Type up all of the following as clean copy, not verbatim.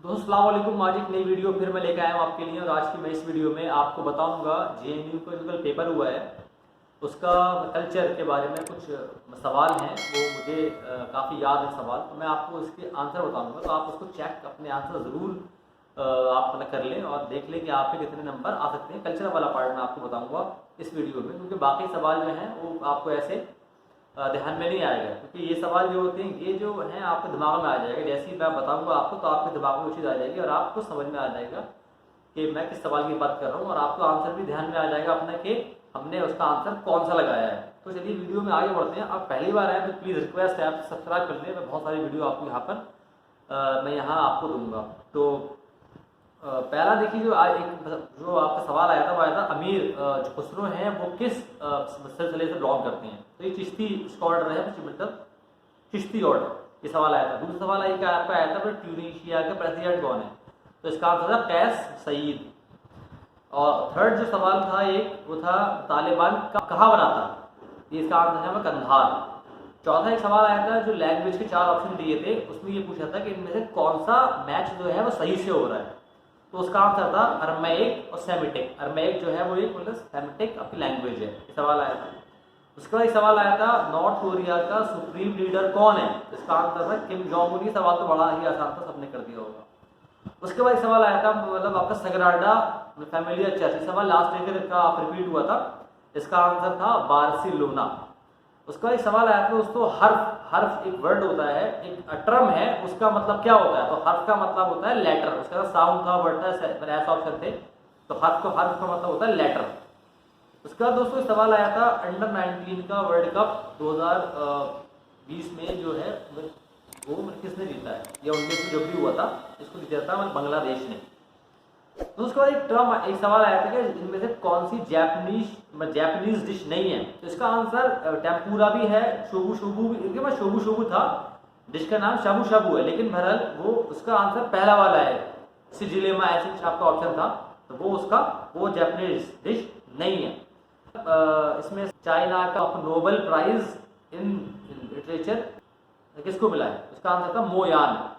दोस्तों अस्सलाम वालेकुम। आज एक नई वीडियो फिर मैं लेकर आया हूँ आपके लिए। और आज की मैं इस वीडियो में आपको बताऊंगा जेएनयू का जो कल पेपर हुआ है उसका कल्चर के बारे में कुछ सवाल हैं। वो मुझे काफ़ी याद है सवाल, तो मैं आपको इसके आंसर बताऊंगा। तो आप उसको चेक अपने आंसर ज़रूर आप कर लें और देख लें कि आपके कितने नंबर आ सकते हैं। कल्चर वाला पार्ट मैं आपको बताऊँगा इस वीडियो में, क्योंकि बाकी सवाल जो हैं वो आपको ऐसे ध्यान में नहीं आएगा, क्योंकि ये सवाल जो होते हैं ये जो हैं आपके दिमाग में आ जाएगा। जैसे ही मैं बताऊंगा आपको तो आपके दिमाग में वो चीज़ आ जाएगी और आपको समझ में आ जाएगा कि मैं किस सवाल की बात कर रहा हूँ, और आपको आंसर भी ध्यान में आ जाएगा अपना कि हमने उसका आंसर कौन सा लगाया है। तो चलिए वीडियो में आगे बढ़ते हैं। आप पहली बार आए तो प्लीज़ रिक्वेस्ट है आप सब्सक्राइब कर लें। मैं बहुत सारी वीडियो आपको यहाँ पर मैं यहाँ आपको दूंगा। तो पहला देखिए, जो आपका सवाल आया था वो आया था अमीर जो खुसरो हैं वो किस सिलसिले से बिलोंग करते हैं। तो ये चिश्ती इसका ऑर्डर है, मतलब चिश्ती ऑर्डर, ये सवाल आया था। दूसरा सवाल आपका आया था ट्यूनीशिया का प्रेसिडेंट कौन है। तो इसका आंसर था कैस सईद। और थर्ड जो सवाल था वो था तालिबान कहाँ बना था। ये इसका आंसर है कंधार। चौथा एक सवाल आया था जो लैंग्वेज के 4 ऑप्शन दिए थे, उसमें ये पूछा था कि इनमें से कौन सा मैच जो है वो सही से हो रहा है। तो उसका आंसर था अरमैइक और सेमिटिक। अरमैइक जो है वो एक मतलब सेमिटिक आपकी लैंग्वेज है, ये सवाल आया था। उसके बाद एक सवाल आया था नॉर्थ कोरिया का सुप्रीम लीडर कौन है। इसका आंसर था किम जोंग उन। ये सवाल तो बड़ा ही आसान था, सबने कर दिया होगा। उसके बाद एक सवाल आया था मतलब आपका सगराडा फैमिली चर्च। ये सवाल लास्ट ईयर का रिपीट हुआ था। इसका आंसर था बार्सिलोना। उसका एक सवाल आया था दोस्तों हर्फ एक वर्ड होता है, एक टर्म है, उसका मतलब क्या होता है। तो हर्फ का मतलब होता है लेटर, उसका साउंड था, वर्ड था, ऐसा ऑप्शन थे। तो हर्फ का मतलब होता है लेटर। उसके बाद दोस्तों सवाल आया था अंडर 19 का वर्ल्ड कप 2020 में जो है वो किसने जीता है, या उनमें से जो भी हुआ था इसको जीता था बांग्लादेश ने। तो उसके बाद एक सवाल आया था कि इनमें से कौन सी जापानीज डिश नहीं है। तो इसका आंसर टेम्पुरा भी है, शोबू शोबू भी। शोबू शोबू था, डिश का नाम शाबू शाबू है, लेकिन बहरहाल वो उसका आंसर पहला वाला है, सिजिलेमा ऐसे कुछ आपका ऑप्शन था। तो वो जापानीज डिश नहीं है। इसमें चाइना का नोबेल प्राइज इन लिटरेचर किसको मिला है। उसका आंसर था मोयान।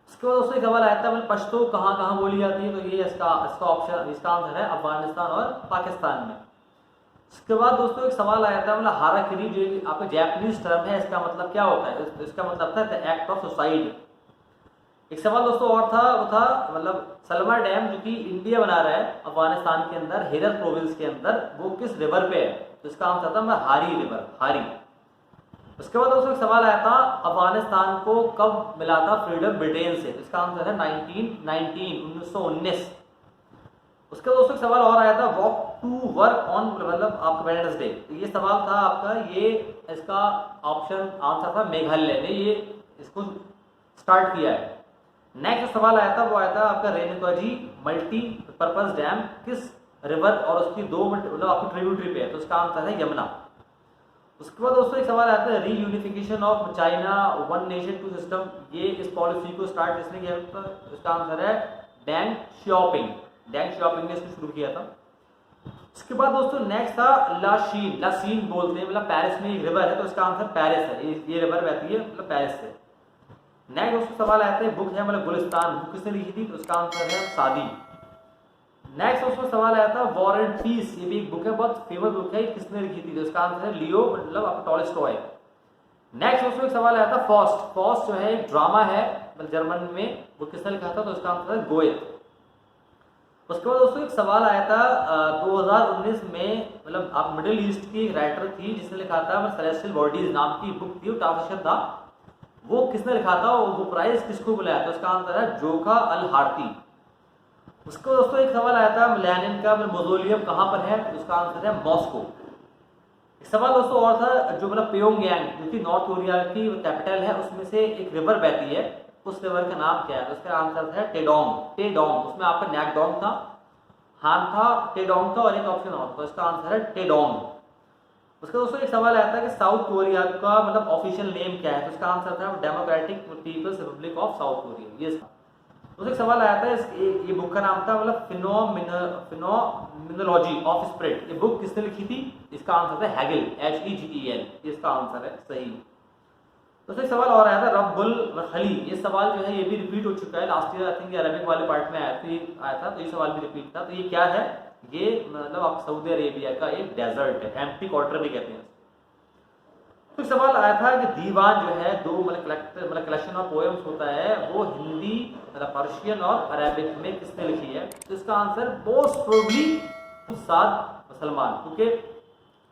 इसके बाद दोस्तों एक सवाल आया था पश्तो कहाँ कहाँ बोली जाती है। तो ये इसका आंसर है अफगानिस्तान और पाकिस्तान में। इसके बाद दोस्तों एक सवाल आया था हाराकिरी जो आपका जापानीज टर्म है, इसका मतलब क्या होता है। इसका मतलब था एक्ट ऑफ सुसाइड। एक सवाल दोस्तों और था, वो था मतलब सलमा डैम जो कि इंडिया बना रहा है अफगानिस्तान के अंदर हेरत प्रोविंस के अंदर, वो किस रिवर पे है। तो इसका आंसर था हारी रिवर, हारी। उसके बाद दोस्तों एक सवाल आया था अफगानिस्तान को कब मिला था फ्रीडम ब्रिटेन से। इसका आंसर है 1919। उसके बाद दोस्तों एक सवाल और आया था वॉक टू वर्क ऑन मतलब आपका वेडनेसडे डे। तो ये सवाल था आपका, ये इसका ऑप्शन आंसर था मेघालय ने ये इसको स्टार्ट किया है। नेक्स्ट सवाल आया था वो आया था आपका रेणुकाजी मल्टीपर्पज डैम किस रिवर और उसकी 2 मतलब आपकी ट्रिब्यूटरी पे है। तो इसका आंसर है यमुना। उसके बाद दोस्तों एक सवाल आता है reunification of China one nation two system. ये इस पॉलिसी को स्टार्ट किसने किया था। इसका आंसर है डेंग शियाओपिंग ने इसको शुरू किया था। उसके बाद दोस्तों नेक्स्ट था लासीन बोलते हैं, मतलब पेरिस में एक रिवर है। तो इसका आंसर पेरिस है, ये रिवर बहती है मतलब पेरिस से। नेक्स्ट दोस्तों सवाल आता है बुक है मतलब गुलिस्तान, बुक किसने लिखी थी। तो इसका आंसर है सादी। नेक्स्ट दोस्तों सवाल आया था वॉर एंड पीस, ये भी एक बुक है, बहुत फेमस बुक है, किसने लिखी थी। तो इसका आंसर है लियो मतलब आपका टॉलस्टॉय। नेक्स्ट दोस्तों एक सवाल आया था फॉस्ट जो है एक ड्रामा है मतलब जर्मन में, वो किसने लिखा था। तो इसका आंसर है गोएथ। उसके बाद दोस्तों एक सवाल आया था 2019 में मतलब आप मिडिल ईस्ट की एक राइटर थी जिसने लिखा था सेलेस्टियल बॉडीज नाम की बुक थी, ट्रांसलेशन था, वो किसने लिखा था, वो प्राइज किसको मिला। तो इसका आंसर है जोखा अल हारती। उसको दोस्तों एक सवाल आया था लेनिन का मोजोलियम कहाँ पर है। उसका आंसर है मॉस्को। एक सवाल दोस्तों और था जो मतलब प्योंगयांग जो कि नॉर्थ कोरिया की कैपिटल है, उसमें से एक रिवर बहती है, उस रिवर का नाम क्या है। तो उसका आंसर है टेडोंग। उसमें आपका नैकडोंग था, हान था, टेडोंग था और एक ऑप्शन और। तो इसका आंसर है टेडोंग। उसका दोस्तों एक सवाल आया था कि साउथ कोरिया का मतलब ऑफिशियल नेम क्या है। तो इसका आंसर था democratic people's republic of South Korea. ये उसका सवाल आया था ये बुक का नाम था मतलब फिनोमिनोलॉजी ऑफ स्प्रिट। ये बुक किसने लिखी थी। इसका आंसर था हेगेल, HEGEL। इसका आंसर है सही। तो एक सवाल और आया था रब्बुल खली, ये सवाल जो है ये भी रिपीट हो चुका है last year, I think Arabic वाले पार्ट में आया था, तो ये सवाल भी रिपीट था। तो ये क्या है, ये मतलब आप सऊदी अरेबिया का एक डेजर्ट है, एम्प्टी क्वार्टर भी कहते हैं। तो सवाल आया था कि दीवान जो है दो मतलब कलेक्शन ऑफ पोएम्स होता है, वो हिंदी मतलब पर्शियन और अरेबिक में किसने लिखी है। तो इसका आंसर मोस्ट प्रोबेबली साद सलमान, क्योंकि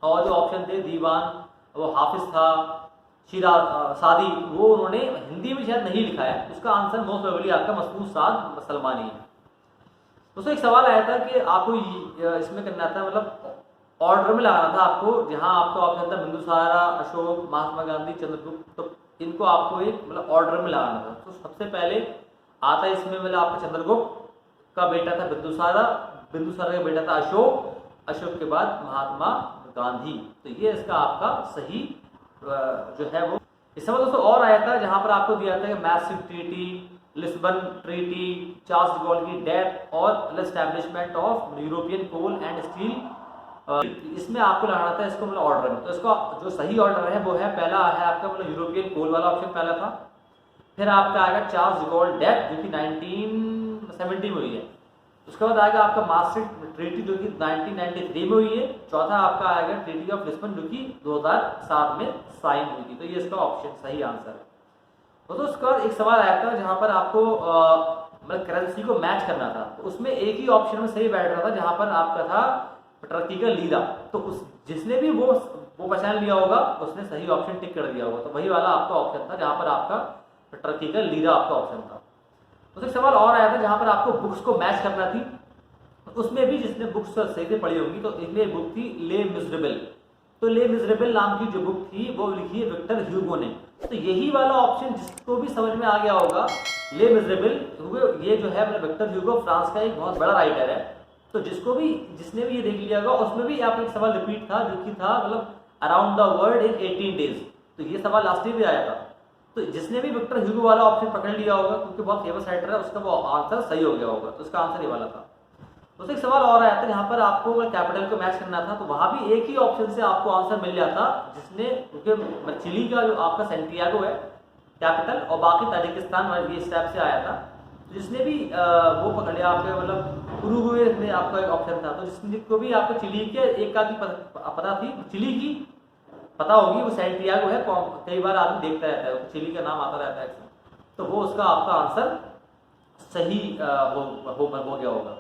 और जो ऑप्शन थे दीवान वो हाफिज था, सादी, वो उन्होंने हिंदी में शायद नहीं लिखा है। उसका आंसर मोस्ट प्रोबेबली आपका मसरूफ साद सलमानी है। दोस्तों एक सवाल आया था कि आपको इसमें करना था मतलब ऑर्डर में लगाना था आपको, जहां आपका ऑप्शन था बिंदुसारा, अशोक, महात्मा गांधी, चंद्रगुप्त, तो इनको आपको एक मतलब ऑर्डर में लगाना था। तो सबसे पहले आता है इसमें मतलब आपका चंद्रगुप्त का बेटा था बिंदुसारा, बिंदुसारा का बेटा था अशोक, अशोक के बाद महात्मा गांधी। तो ये इसका आपका सही जो है वो। इस समय दोस्तों और आया था जहां पर आपको दिया था कि Maastricht treaty, Lisbon treaty, Charles de Gaulle की डेथ और establishment of European coal and steel, इसमें आपको लगाना था इसको मतलब ऑर्डर में। तो इसका जो सही ऑर्डर है वो है, पहला है आपका मतलब यूरोपियन कोल वाला ऑप्शन पहला था, फिर आपका आएगा चार्ल्स डी गॉल डेथ जो कि 1970 में हुई है, उसके बाद आएगा आपका मास्ट्रिक्ट ट्रीटी जो कि 1993 में हुई है, चौथा आपका आएगा ट्रीटी ऑफ लिस्बन जो कि 2007 में साइन हुई थी। तो ये इसका ऑप्शन सही आंसर है। तो उसके बाद एक सवाल आया था जहां पर आपको मतलब करेंसी को मैच करना था, तो उसमें एक ही ऑप्शन में सही बैठ रहा था जहां पर आपका था टर्की का लीरा। तो उस जिसने भी वो पहचान लिया होगा उसने सही ऑप्शन टिक कर दिया होगा, तो वही वाला आपका ऑप्शन था जहां पर आपका टर्की का लीरा आपका ऑप्शन था। तो एक सवाल और आया था जहां पर आपको बुक्स को मैच करना थी, तो उसमें भी जिसने बुक्स सही से पढ़ी होंगी, तो इसमें बुक थी ले मिजरेबल। तो ले मिजरेबल नाम की जो बुक थी वो लिखी है विक्टर ह्यूगो ने। तो यही वाला ऑप्शन जिसको भी समझ में आ गया होगा, ले मिजरेबल, ये जो है मतलब विक्टर ह्यूगो फ्रांस का एक बहुत बड़ा राइटर है। तो जिसने भी ये देख लिया होगा, उसमें भी आपका एक सवाल रिपीट था जो कि था मतलब around the world in 18 days. तो ये सवाल लास्ट ईयर भी आया था। तो जिसने भी विक्टर ह्यूगो वाला ऑप्शन पकड़ लिया होगा, क्योंकि बहुत फेमस राइटर है, उसका वो आंसर सही हो गया होगा। तो इसका आंसर ये वाला था। तो एक सवाल और आया था जहां पर आपको कैपिटल को मैच करना था, तो वहां भी एक ही ऑप्शन से आपको आंसर मिल जाता, जिसने क्योंकि चिली का जो आपका सेंटियागो है कैपिटल, और बाकी ताजिकिस्तान ये इस टाइप से आया था। तो जिसने भी वो पकड़ लिया आपके मतलब उरुग्वे में आपका एक ऑप्शन था, तो जिसको भी आपको चिली के एक का पता थी, चिली की पता होगी, वो सेंटियागो है, कई बार आदमी देखता रहता है, चिली का नाम आता रहता है, तो वो उसका आपका आंसर सही हो गया होगा।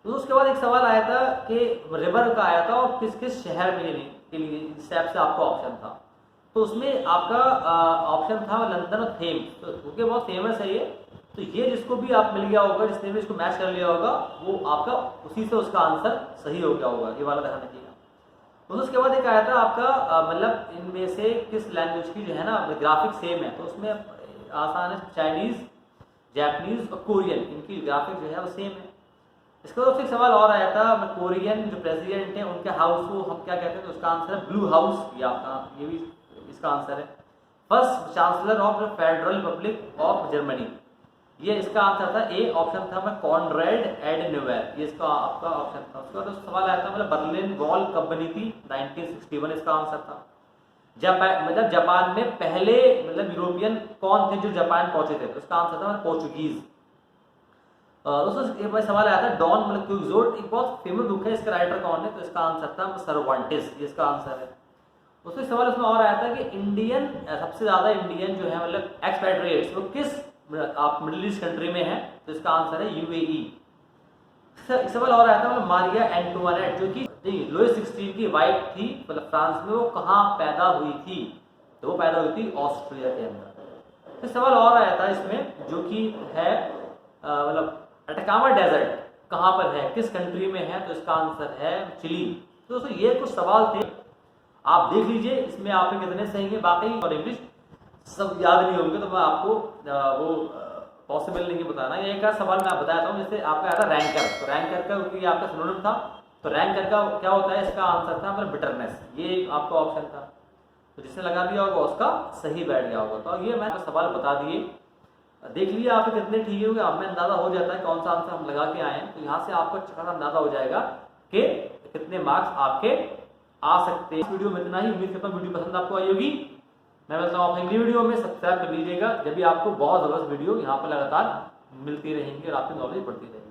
तो उसके बाद एक सवाल आया था कि रिवर का आया था और किस किस शहर में के लिए इस टाइप से आपका ऑप्शन था। तो उसमें आपका ऑप्शन था लंदन और थेम्स, तो क्योंकि बहुत फेमस है ये, तो ये जिसको भी आप मिल गया होगा, जिसने भी इसको मैच कर लिया होगा, वो आपका उसी से उसका आंसर सही हो गया होगा, ये वाला ध्यान रखिएगा। तो उसके बाद एक आया था आपका मतलब इनमें से किस लैंग्वेज की जो है ना ग्राफिक सेम है, तो उसमें आसान है, चाइनीज, जापानीज और कोरियन, इनकी ग्राफिक जो है वो सेम है। इसके बाद एक सवाल और आया था कोरियन जो प्रेसिडेंट है उनके हाउस को हम क्या कहते हैं, तो उसका आंसर है ब्लू हाउस, ये आपका ये भी इसका आंसर है। First chancellor of the federal Republic of Germany, ये इसका आंसर था, ए ऑप्शन था मैं कॉनरेड एडेनवेयर, ये इसका आपका ऑप्शन था। उसके बाद सवाल आया था मतलब बर्लिन वॉल कब बनी थी, 1961 इसका आंसर था। जापान में पहले मतलब यूरोपियन कौन थे जो जापान पहुंचे थे, तो इसका आंसर था पोर्चुगीज। दोस्तों एक सवाल आया था डॉन मतलब क्विक्सोट, एक बहुत फेमस बुक है, इसका राइटर कौन है, तो इसका आंसर था सर्वांटिस, ये इसका आंसर है। उसमें सवाल उसमें और आया था कि इंडियन सबसे ज्यादा इंडियन जो है मतलब एक्सपैट्रिएट्स वो किस आप मिडिल ईस्ट कंट्री में है, तो इसका आंसर है यूएई। सवाल और आया था मतलब मारिया एंटोनेट जो कि लुई 16 की वाइफ थी मतलब फ्रांस में, वो कहाँ पैदा हुई थी, तो वो पैदा हुई थी ऑस्ट्रिया के अंदर। फिर सवाल और आया था इसमें जो कि है मतलब अटकामा डेजर्ट कहाँ पर है, किस कंट्री में है, तो इसका आंसर है चिली। तो दोस्तों ये कुछ सवाल थे, आप देख लीजिए इसमें आपके कितने सही है, बाकी और इंग्लिश सब याद नहीं होंगे तो मैं आपको वो पॉसिबल नहीं बताना। ये एक सवाल मैं बताता हूँ, जैसे आपका आया था रैंकर, तो रैंकर का क्योंकि आपका सिनोनिम था, तो रैंकर का क्या होता है, इसका आंसर था मतलब बिटरनेस, ये आपका ऑप्शन था, तो जिसने लगा दिया होगा उसका सही बैठ गया होगा। तो ये मैंने सवाल बता दिए, देख लीजिए आप कितने ठीक होंगे, आप में अंदाजा हो जाता है कौन सा आंसर हम लगा के आए हैं, तो यहाँ से आपको अच्छा अंदाजा हो जाएगा कि कितने मार्क्स आपके आ सकते हैं। इस वीडियो में इतना ही, उम्मीद करता हूँ वीडियो पसंद आपको आई होगी। मैं मिलता हूँ अपनी अगली वीडियो में। सब्सक्राइब कर लीजिएगा, जब भी आपको बहुत ज़बरदस्त वीडियो यहाँ पर लगातार मिलती रहेंगी और आपकी नॉलेज बढ़ती रहेगी।